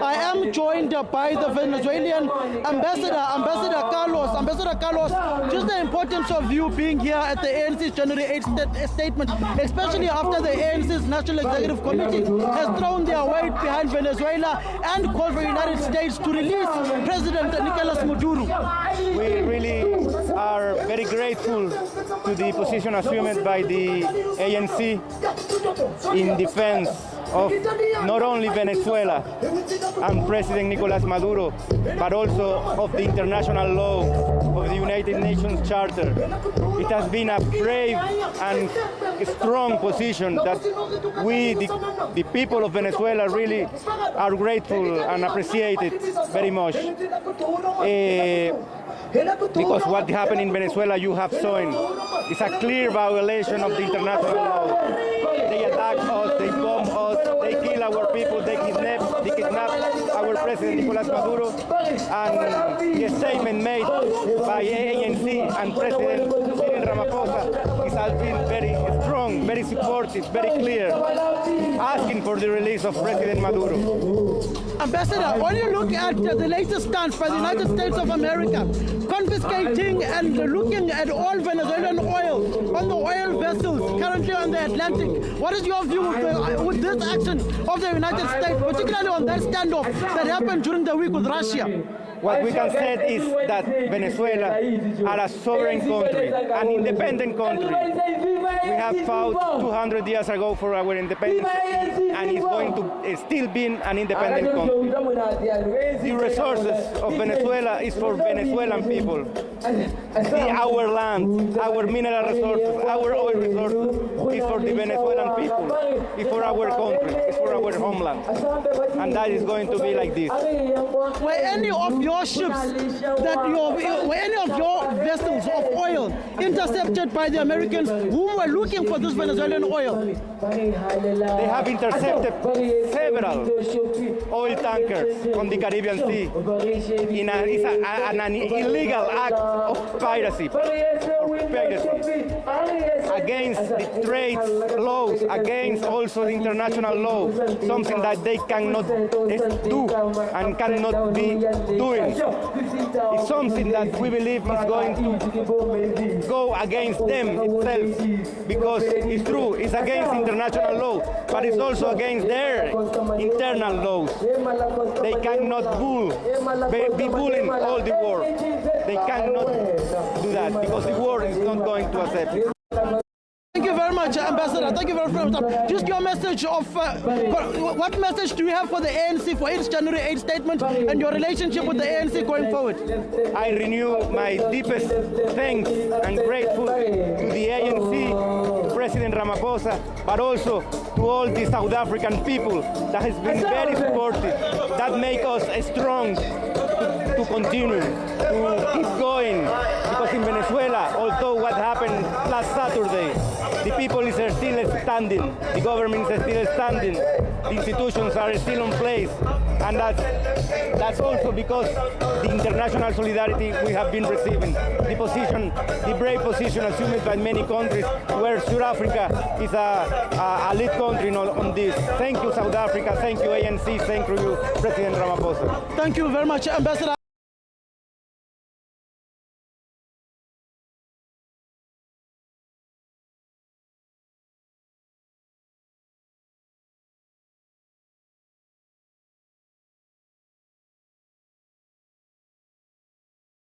I am joined by the Venezuelan Ambassador, Ambassador Carlos. Just the importance of you being here at the ANC's January 8th statement, especially after the ANC's National Executive Committee has thrown their weight behind Venezuela and called for the United States to release President Nicolas Maduro. We really are very grateful to the position assumed by the ANC in defense of not only Venezuela and President Nicolas Maduro, but also of the international law of the United Nations Charter. It has been a brave and strong position that we, the people of Venezuela, really are grateful and appreciate it very much. Because what happened in Venezuela, you have seen, is a clear violation of the international law. They attack us, they bomb us, they kill our people, they kidnap our President Nicolas Maduro, and the statement made by ANC and President Cyril Ramaphosa has been very strong, very supportive, very clear, asking for the release of President Maduro. Ambassador, when you look at the latest stance by the United States of America, confiscating and looking at all Venezuelan oil on the oil vessels currently on the Atlantic, what is your view with this action of the United States, particularly on that standoff that happened during the week with Russia? What we can say is that Venezuela are a sovereign country, an independent country. We have fought 200 years ago for our independence, and it's going to still be an independent country. The resources of Venezuela is for Venezuelan people. Our land, our mineral resources, our oil resources is for the Venezuelan people. It's for our country. It's for our homeland. And that is going to be like this. Were any of your ships, were any of your vessels of oil intercepted by the Americans who were looking for this Venezuelan oil? They have intercepted several oil tankers on the Caribbean Sea in an illegal act of piracy against the trade laws, against also the international law, something that they cannot do and cannot be doing. It's something that we believe is going to go against them itself, because it's true, it's against international law, but it's also against their internal laws. They cannot be bullying all the world. They cannot do that, because the world is not going to accept it. Thank you very much, Ambassador. Thank you very much. Just your message of, what message do you have for the ANC for its January 8th statement and your relationship with the ANC going forward? I renew my deepest thanks and grateful to the ANC, President Ramaphosa, but also to all the South African people that has been very supportive, that make us strong to continue, to keep going, because in Venezuela, although what happened last Saturday, the people is still standing, the government is still standing, the institutions are still in place, and that's also because the international solidarity we have been receiving, the brave position assumed by many countries, where South Africa is a lead country on this. Thank you, South Africa. Thank you, ANC. Thank you, President Ramaphosa. Thank you very much, Ambassador.